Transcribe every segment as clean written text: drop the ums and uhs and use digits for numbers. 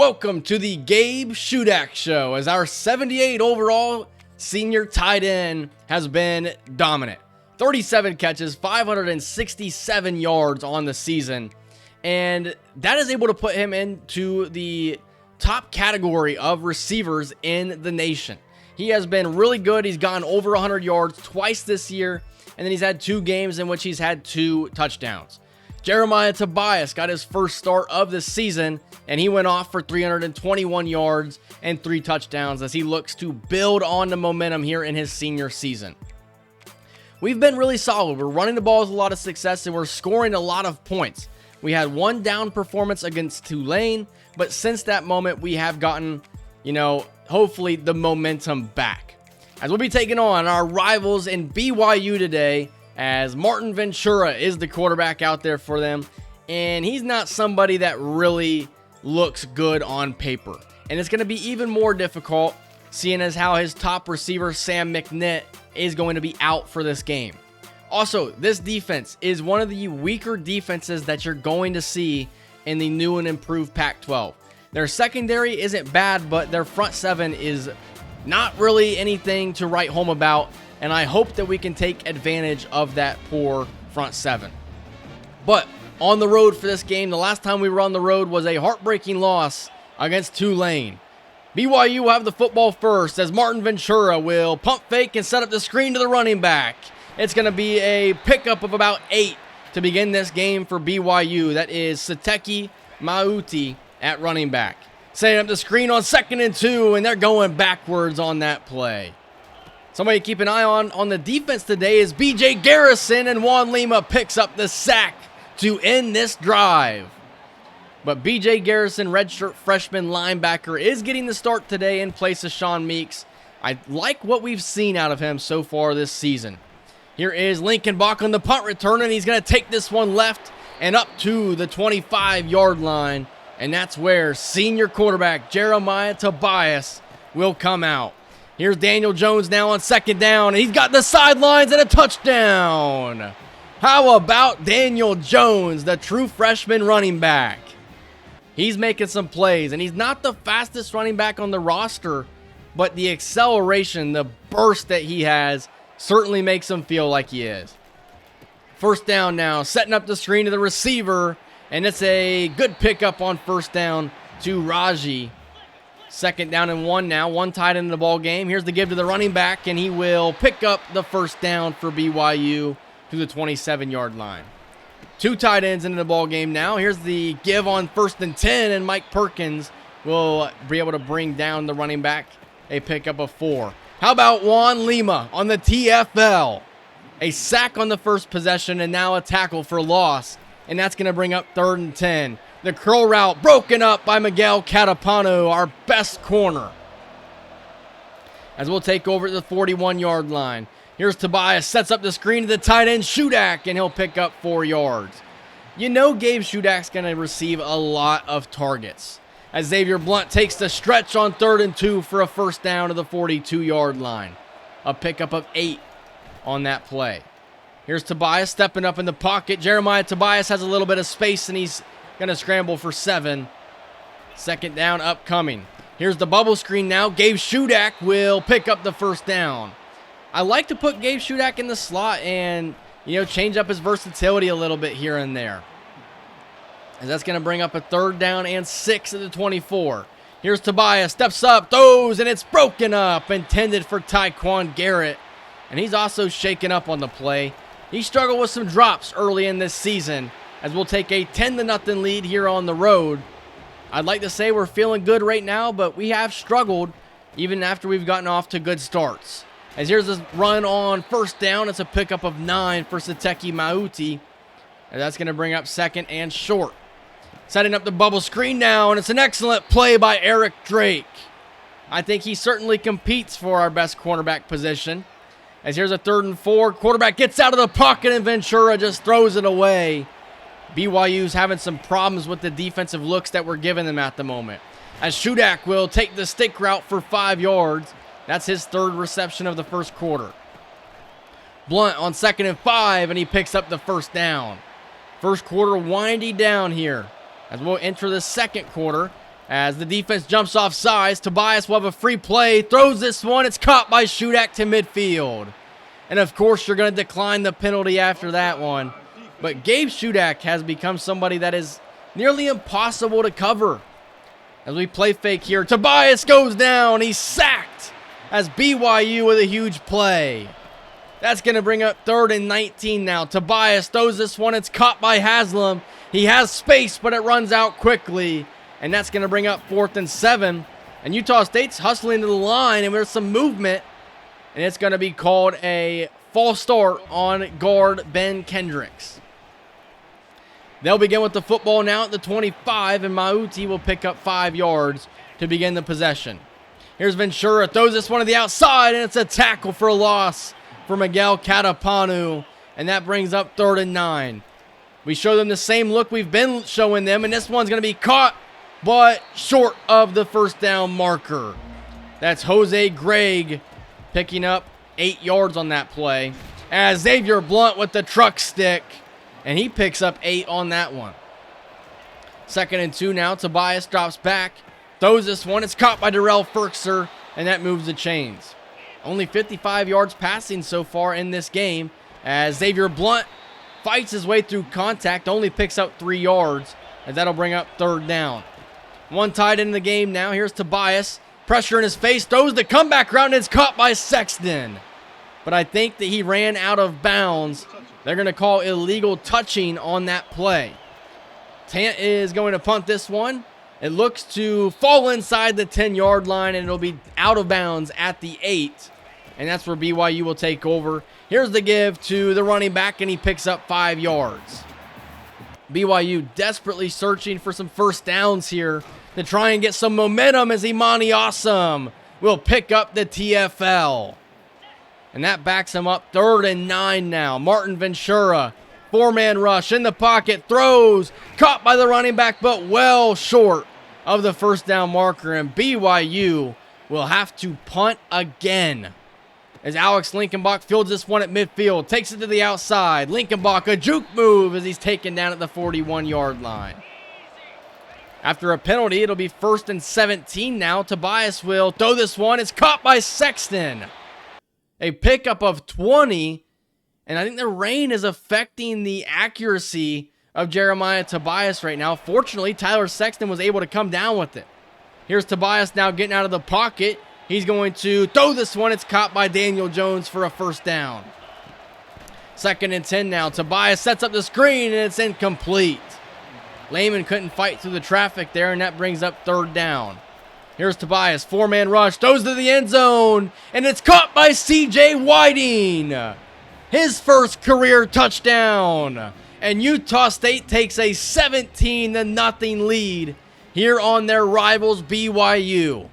Welcome to the Gabe Shudak Show, as our 78 overall senior tight end has been dominant. 37 catches, 567 yards on the season, and that is able to put him into the top category of receivers in the nation. He has been really good. He's gotten over 100 yards twice this year, and then he's had 2 games in which he's had 2 touchdowns. Jeremiah Tobias got his first start of the season, and he went off for 321 yards and 3 touchdowns as he looks to build on the momentum here in his senior season. We've been really solid. We're running the ball with a lot of success, and we're scoring a lot of points. We had 1 down performance against Tulane, but since that moment, we have gotten, hopefully the momentum back. As we'll be taking on our rivals in BYU today, as Martin Ventura is the quarterback out there for them, and he's not somebody that really looks good on paper. And it's going to be even more difficult seeing as how his top receiver, Sam McNitt, is going to be out for this game. Also, this defense is one of the weaker defenses that you're going to see in the new and improved Pac-12. Their secondary isn't bad, but their front 7 is not really anything to write home about, and I hope that we can take advantage of that poor front 7. But on the road for this game, the last time we were on the road was a heartbreaking loss against Tulane. BYU will have the football first as Martin Ventura will pump fake and set up the screen to the running back. It's going to be a pickup of about 8 to begin this game for BYU. That is Sateki Mauti at running back. Setting up the screen on 2nd and 2, and they're going backwards on that play. Somebody to keep an eye on the defense today is BJ Garrison, and Juan Lima picks up the sack to end this drive. But BJ Garrison, redshirt freshman linebacker, is getting the start today in place of Sean Meeks. I like what we've seen out of him so far this season. Here is Lincoln Bach on the punt return, and he's going to take this one left and up to the 25-yard line. And that's where senior quarterback Jeremiah Tobias will come out. Here's Daniel Jones now on 2nd down, and he's got the sidelines and a touchdown. How about Daniel Jones, the true freshman running back? He's making some plays, and he's not the fastest running back on the roster, but the acceleration, the burst that he has certainly makes him feel like he is. 1st down now, setting up the screen to the receiver, and it's a good pickup on 1st down to Raji. 2nd down and 1 now, 1 tight end in the ball game. Here's the give to the running back, and he will pick up the 1st down for BYU to the 27-yard line. 2 tight ends into the ball game now. Here's the give on 1st and 10, and Mike Perkins will be able to bring down the running back, a pickup of 4. How about Juan Lima on the TFL? A sack on the first possession, and now a tackle for loss, and that's going to bring up 3rd and 10. The curl route broken up by Miguel Catapano, our best corner. As we'll take over at the 41-yard line. Here's Tobias, sets up the screen to the tight end Shudak, and he'll pick up 4 yards. You know Gabe Shudak's going to receive a lot of targets, as Xavier Blunt takes the stretch on 3rd and 2 for a 1st down to the 42-yard line. A pickup of 8 on that play. Here's Tobias stepping up in the pocket. Jeremiah Tobias has a little bit of space, and he's going to scramble for 7. 2nd down upcoming. Here's the bubble screen now. Gabe Shudak will pick up the 1st down. I like to put Gabe Shudak in the slot and, change up his versatility a little bit here and there. And that's going to bring up a 3rd down and 6 at the 24. Here's Tobias, steps up, throws, and it's broken up. Intended for Tyquan Garrett. And he's also shaken up on the play. He struggled with some drops early in this season, as we'll take a 10-0 lead here on the road. I'd like to say we're feeling good right now, but we have struggled even after we've gotten off to good starts. As here's this run on 1st down, it's a pickup of 9 for Sateki Mauti. And that's going to bring up 2nd and short. Setting up the bubble screen now, and it's an excellent play by Eric Drake. I think he certainly competes for our best cornerback position. As here's a 3rd and 4, quarterback gets out of the pocket, and Ventura just throws it away. BYU's having some problems with the defensive looks that we're giving them at the moment. As Shudak will take the stick route for 5 yards. That's his 3rd reception of the 1st quarter. Blunt on 2nd and 5, and he picks up the 1st down. 1st quarter winding down here as we'll enter the 2nd quarter. As the defense jumps off sides, Tobias will have a free play, throws this one, it's caught by Shudak to midfield. And of course, you're going to decline the penalty after that one. But Gabe Shudak has become somebody that is nearly impossible to cover. As we play fake here, Tobias goes down, he's sacked as BYU with a huge play. That's going to bring up 3rd and 19 now. Tobias throws this one, it's caught by Haslam. He has space, but it runs out quickly. And that's going to bring up 4th and 7. And Utah State's hustling to the line, and there's some movement. And it's going to be called a false start on guard Ben Kendricks. They'll begin with the football now at the 25, and Mauti will pick up 5 yards to begin the possession. Here's Ventura, throws this one to the outside, and it's a tackle for a loss for Miguel Catapanu. And that brings up 3rd and 9. We show them the same look we've been showing them, and this one's going to be caught, but short of the first down marker. That's Jose Gregg picking up 8 yards on that play. As Xavier Blunt with the truck stick, and he picks up 8 on that one. 2nd and 2 now. Tobias drops back, throws this one. It's caught by Darrell Ferkser, and that moves the chains. Only 55 yards passing so far in this game, as Xavier Blunt fights his way through contact, only picks up 3 yards, and that'll bring up 3rd down. One tight end in the game now. Here's Tobias. Pressure in his face. Throws the comeback route, and it's caught by Sexton. But I think that he ran out of bounds. They're going to call illegal touching on that play. Tant is going to punt this one. It looks to fall inside the 10-yard line, and it'll be out of bounds at the 8. And that's where BYU will take over. Here's the give to the running back, and he picks up 5 yards. BYU desperately searching for some first downs here to try and get some momentum, as Imani Awesome will pick up the TFL. And that backs him up 3rd and 9 now. Martin Ventura, 4-man rush in the pocket, throws, caught by the running back, but well short of the first down marker. And BYU will have to punt again. As Alex Linkenbach fields this one at midfield, takes it to the outside. Linkenbach, a juke move as he's taken down at the 41-yard line. After a penalty, it'll be 1st and 17 now. Tobias will throw this one. It's caught by Sexton. A pickup of 20, and I think the rain is affecting the accuracy of Jeremiah Tobias right now. Fortunately, Tyler Sexton was able to come down with it. Here's Tobias now getting out of the pocket. He's going to throw this one. It's caught by Daniel Jones for a first down. 2nd and 10 now. Tobias sets up the screen, and it's incomplete. Lehman couldn't fight through the traffic there, and that brings up 3rd down. Here's Tobias, 4-man rush, throws to the end zone, and it's caught by C.J. Whiting. His first career touchdown. And Utah State takes a 17-0 lead here on their rivals BYU.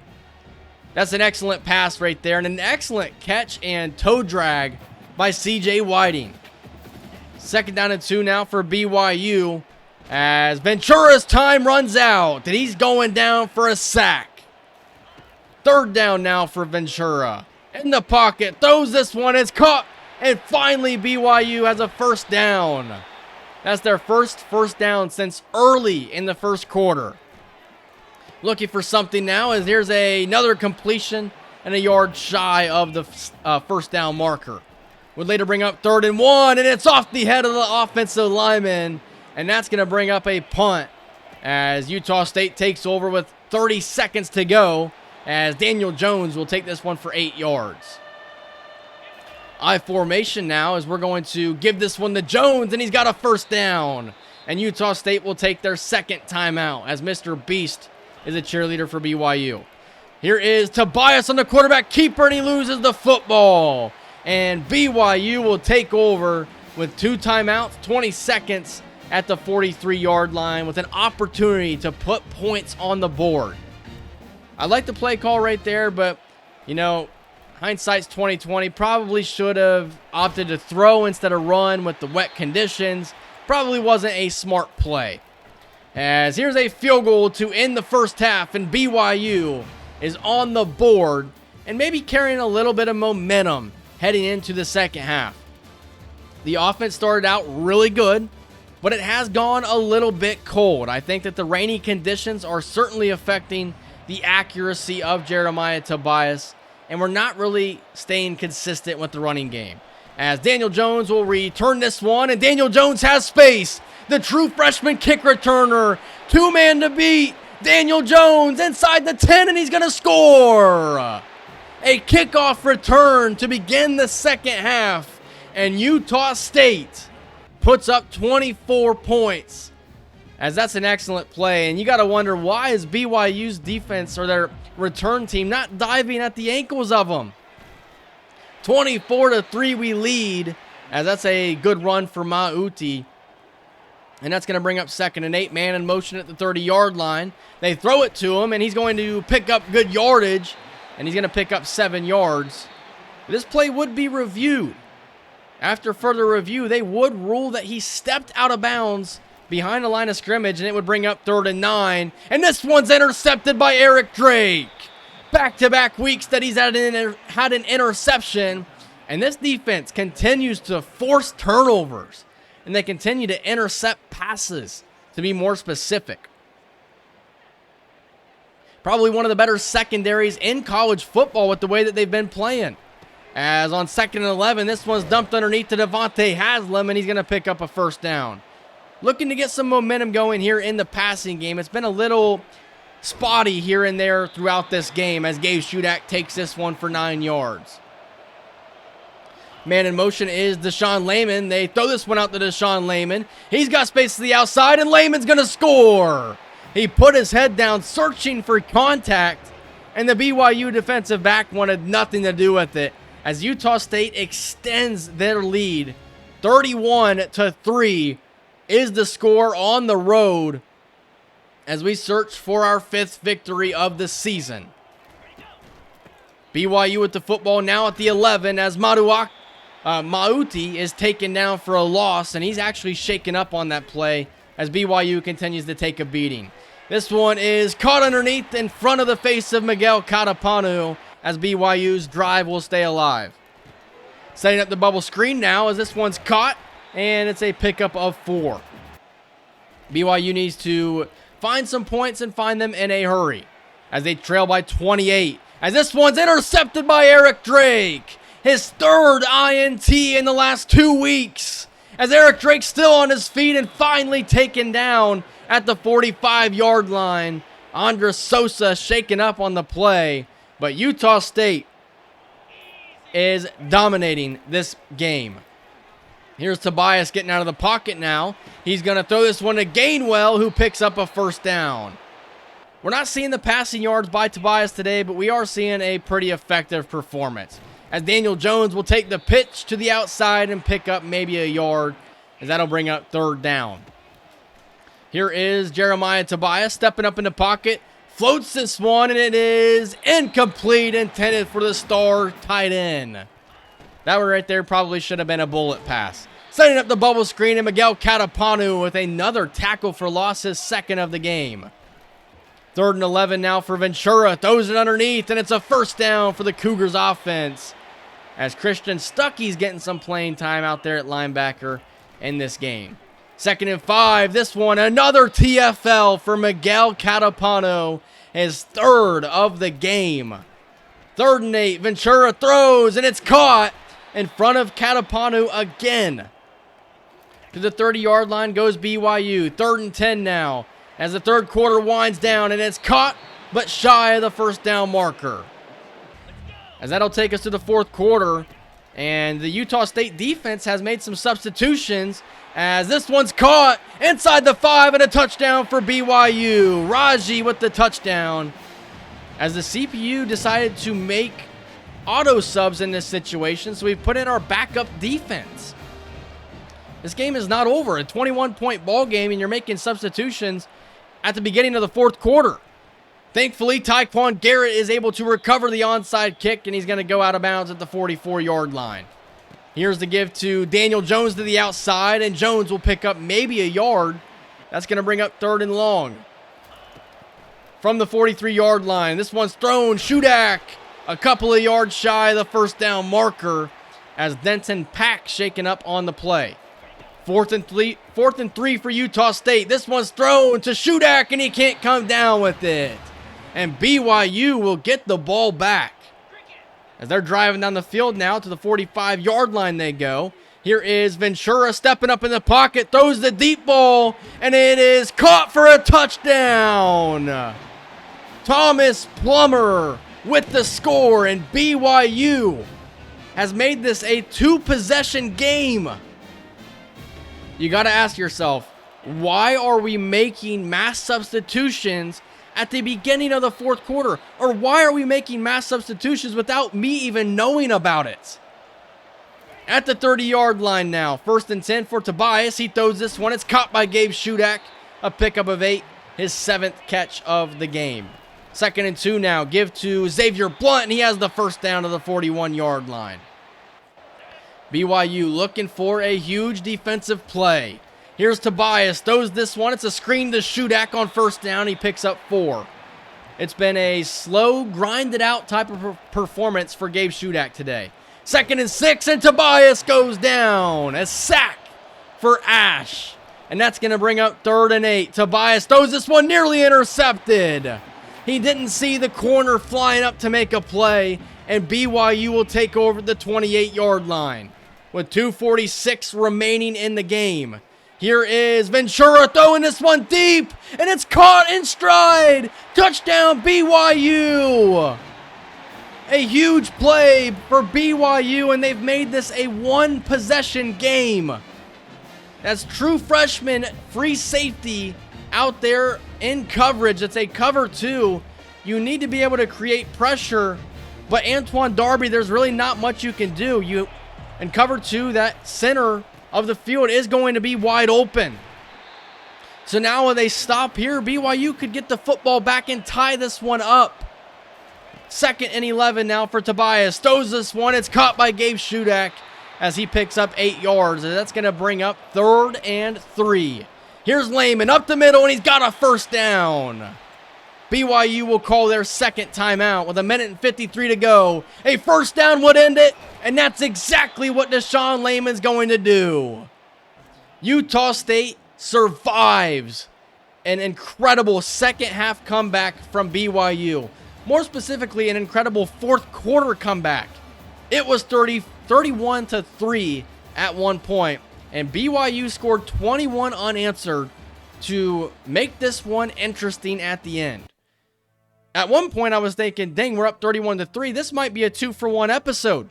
That's an excellent pass right there, and an excellent catch and toe drag by C.J. Whiting. 2nd down and 2 now for BYU, as Ventura's time runs out, and he's going down for a sack. 3rd down now for Ventura. In the pocket, throws this one, it's caught, and finally BYU has a first down. That's their first down since early in the first quarter. Looking for something now, as here's another completion and a yard shy of the first down marker. Would later bring up 3rd and 1, and it's off the head of the offensive lineman. And that's going to bring up a punt as Utah State takes over with 30 seconds to go, as Daniel Jones will take this one for 8 yards. I formation now, as we're going to give this one to Jones, and he's got a first down. And Utah State will take their 2nd timeout, as Mr. Beast is a cheerleader for BYU. Here is Tobias on the quarterback keeper, and he loses the football. And BYU will take over with 2 timeouts, 20 seconds at the 43-yard line, with an opportunity to put points on the board. I like the play call right there, but, you know, hindsight's 2020. Probably should have opted to throw instead of run with the wet conditions. Probably wasn't a smart play. As here's a field goal to end the first half, and BYU is on the board and maybe carrying a little bit of momentum heading into the second half. The offense started out really good. but it has gone a little bit cold. I think that the rainy conditions are certainly affecting the accuracy of Jeremiah Tobias, and we're not really staying consistent with the running game. As Daniel Jones will return this one, and Daniel Jones has space. The true freshman kick returner, two-man to beat. Daniel Jones inside the 10, and he's going to score. A kickoff return to begin the second half, and Utah State puts up 24 points. As that's an excellent play, and you got to wonder, why is BYU's defense or their return team not diving at the ankles of them? 24-3 we lead, as that's a good run for Mauti. And that's going to bring up 2nd and 8, man in motion at the 30-yard line. They throw it to him, and he's going to pick up good yardage, and he's going to pick up 7 yards. This play would be reviewed. After further review, they would rule that he stepped out of bounds behind the line of scrimmage, and it would bring up 3rd and 9. And this one's intercepted by Eric Drake. Back-to-back weeks that he's had an interception, and this defense continues to force turnovers, and they continue to intercept passes, to be more specific. Probably one of the better secondaries in college football with the way that they've been playing. As on 2nd and 11, this one's dumped underneath to Devontae Haslam, and he's going to pick up a 1st down. Looking to get some momentum going here in the passing game. It's been a little spotty here and there throughout this game as Gabe Shudak takes this one for 9 yards. Man in motion is Deshaun Layman. They throw this one out to Deshaun Layman. He's got space to the outside, and Layman's going to score. He put his head down searching for contact, and the BYU defensive back wanted nothing to do with it as Utah State extends their lead. 31-3 is the score on the road as we search for our 5th victory of the season. BYU with the football now at the 11 as Mauti is taken down for a loss, and he's actually shaken up on that play as BYU continues to take a beating. This one is caught underneath in front of the face of Miguel Catapanu as BYU's drive will stay alive. Setting up the bubble screen now as this one's caught, and it's a pickup of 4. BYU needs to find some points and find them in a hurry as they trail by 28. As this one's intercepted by Eric Drake. His 3rd INT in the last 2 weeks. As Eric Drake's still on his feet and finally taken down at the 45-yard line. Andres Sosa shaken up on the play. But Utah State is dominating this game. Here's Tobias getting out of the pocket now. He's going to throw this one to Gainwell, who picks up a 1st down. We're not seeing the passing yards by Tobias today, but we are seeing a pretty effective performance. As Daniel Jones will take the pitch to the outside and pick up maybe a yard, as that'll bring up 3rd down. Here is Jeremiah Tobias stepping up in the pocket. Floats this one, and it is incomplete, intended for the star tight end. That one right there probably should have been a bullet pass. Setting up the bubble screen, and Miguel Catapanu with another tackle for loss, his 2nd of the game. 3rd and 11 now for Ventura. Throws it underneath, and it's a 1st down for the Cougars offense. As Christian Stuckey's getting some playing time out there at linebacker in this game. 2nd and 5. This one, another TFL for Miguel Catapano. His 3rd of the game. 3rd and 8. Ventura throws, and it's caught in front of Catapano again. To the 30-yard line goes BYU. 3rd and 10 now. As the 3rd quarter winds down, and it's caught, but shy of the 1st down marker. As that'll take us to the 4th quarter. And the Utah State defense has made some substitutions as this one's caught inside the 5 and a touchdown for BYU. Raji with the touchdown as the CPU decided to make auto subs in this situation, so we've put in our backup defense. This game is not over. A 21-point ball game, and you're making substitutions at the beginning of the 4th quarter. Thankfully, Tyquan Garrett is able to recover the onside kick, and he's going to go out of bounds at the 44-yard line. Here's the give to Daniel Jones to the outside, and Jones will pick up maybe a yard. That's going to bring up 3rd and long. From the 43-yard line, this one's thrown. Shudak, a couple of yards shy of the 1st down marker as Denton Pack shaken up on the play. Fourth and three for Utah State. This one's thrown to Shudak, and he can't come down with it. And BYU will get the ball back. As they're driving down the field now to the 45-yard line they go. Here is Ventura stepping up in the pocket, throws the deep ball, and it is caught for a touchdown. Thomas Plummer with the score, and BYU has made this a two-possession game. You got to ask yourself, why are we making mass substitutions at the beginning of the fourth quarter? Or why are we making mass substitutions without me even knowing about it? At the 30-yard line now, 1st and 10 for Tobias. He throws this one. It's caught by Gabe Shudak, a pickup of 8, his 7th catch of the game. 2nd and 2 now, give to Xavier Blunt, and he has the first down to the 41-yard line. BYU looking for a huge defensive play. Here's Tobias, throws this one. It's a screen to Shudak on 1st down. He picks up 4. It's been a slow, grinded out type of performance for Gabe Shudak today. 2nd and 6, and Tobias goes down. A sack for Ash. And that's going to bring up 3rd and 8. Tobias throws this one, nearly intercepted. He didn't see the corner flying up to make a play, and BYU will take over the 28-yard line with 2:46 remaining in the game. Here is Ventura throwing this one deep, and it's caught in stride. Touchdown, BYU. A huge play for BYU, and they've made this a one-possession game. That's true freshman free safety out there in coverage. It's a cover 2. You need to be able to create pressure, but Antoine Darby, there's really not much you can do. In cover 2, that center of the field is going to be wide open. So now when they stop here, BYU could get the football back and tie this one up. 2nd and 11 now for Tobias. Throws this one. It's caught by Gabe Shudak as he picks up 8 yards. And that's going to bring up 3rd and 3. Here's Lehman up the middle, and he's got a first down. BYU will call their 2nd timeout with 1:53 to go. A first down would end it, and that's exactly what Deshaun Lehman's going to do. Utah State survives an incredible second-half comeback from BYU. More specifically, an incredible fourth-quarter comeback. It was 31-3 at one point, and BYU scored 21 unanswered to make this one interesting at the end. At one point, I was thinking, dang, we're up 31-3. This might be a 2-for-1 episode.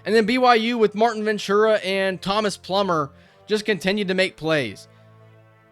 And then BYU with Martin Ventura and Thomas Plummer just continued to make plays.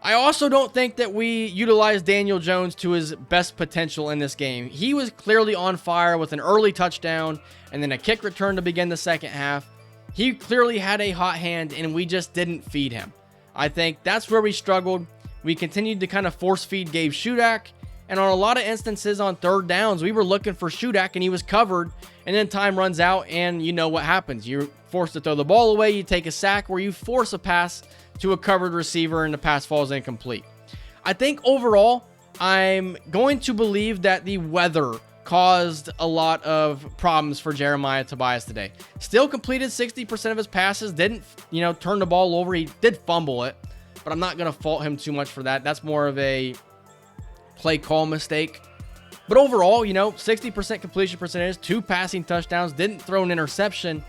I also don't think that we utilized Daniel Jones to his best potential in this game. He was clearly on fire with an early touchdown and then a kick return to begin the second half. He clearly had a hot hand, and we just didn't feed him. I think that's where we struggled. We continued to kind of force feed Gabe Shudak, and on a lot of instances on 3rd downs, we were looking for Shudak, and he was covered, and then time runs out, and you know what happens. You're forced to throw the ball away, you take a sack, or you force a pass to a covered receiver, and the pass falls incomplete. I think overall, I'm going to believe that the weather caused a lot of problems for Jeremiah Tobias today. Still completed 60% of his passes, didn't, turn the ball over. He did fumble it, but I'm not going to fault him too much for that. That's more of a play call mistake. But overall, 60% completion percentage, 2 passing touchdowns, didn't throw an interception.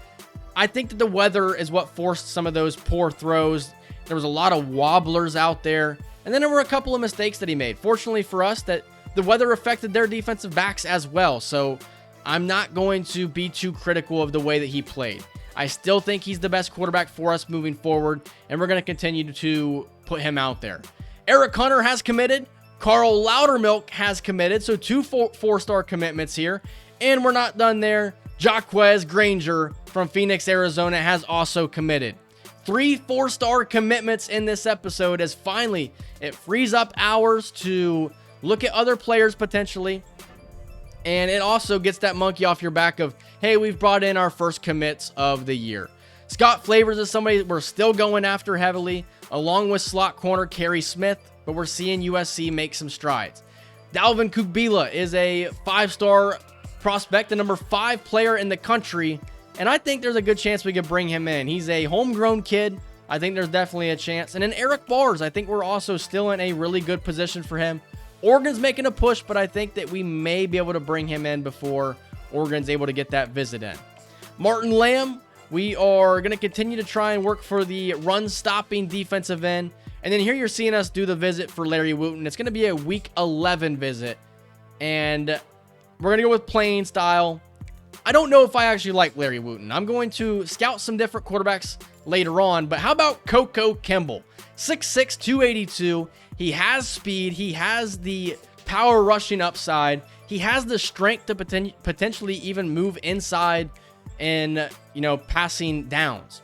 I think that the weather is what forced some of those poor throws. There was a lot of wobblers out there, and then there were a couple of mistakes that he made. Fortunately for us, that the weather affected their defensive backs as well, so I'm not going to be too critical of the way that he played. I still think he's the best quarterback for us moving forward, and we're going to continue to put him out there. Eric Hunter has committed. Carl Loudermilk has committed, so 2 four-star commitments here. And we're not done there. Jaquez Granger from Phoenix, Arizona has also committed. 3 4-star commitments in this episode, as finally it frees up hours to look at other players potentially. And it also gets that monkey off your back of, hey, we've brought in our first commits of the year. Scott Flavors is somebody we're still going after heavily, along with slot corner Kerry Smith, but we're seeing USC make some strides. Dalvin Kugbila is a 5-star prospect, the number 5 player in the country, and I think there's a good chance we could bring him in. He's a homegrown kid I think there's definitely a chance. And then Eric Bars, I think we're also still in a really good position for him. Oregon's making a push, but I think that we may be able to bring him in before Oregon's able to get that visit in. Martin Lamb, we are going to continue to try and work for the run-stopping defensive end. And then here you're seeing us do the visit for Larry Wooten. It's going to be a Week 11 visit. And we're going to go with playing style. I don't know if I actually like Larry Wooten. I'm going to scout some different quarterbacks later on. But how about Coco Kimball? 6'6", 282. He has speed. He has the power rushing upside. He has the strength to potentially even move inside and, passing downs.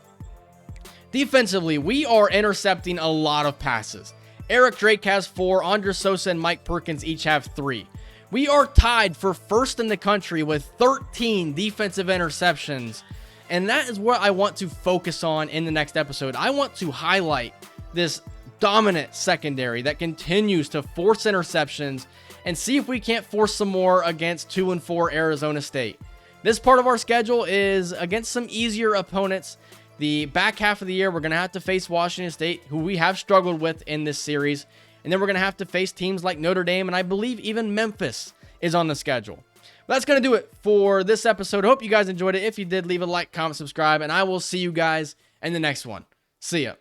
Defensively, we are intercepting a lot of passes. Eric Drake has 4. Andres Sosa and Mike Perkins each have 3. We are tied for first in the country with 13 defensive interceptions. And that is what I want to focus on in the next episode. I want to highlight this dominant secondary that continues to force interceptions and see if we can't force some more against 2-4 Arizona State. This part of our schedule is against some easier opponents. The back half of the year, we're going to have to face Washington State, who we have struggled with in this series. And then we're going to have to face teams like Notre Dame, and I believe even Memphis is on the schedule. But that's going to do it for this episode. I hope you guys enjoyed it. If you did, leave a like, comment, subscribe, and I will see you guys in the next one. See ya.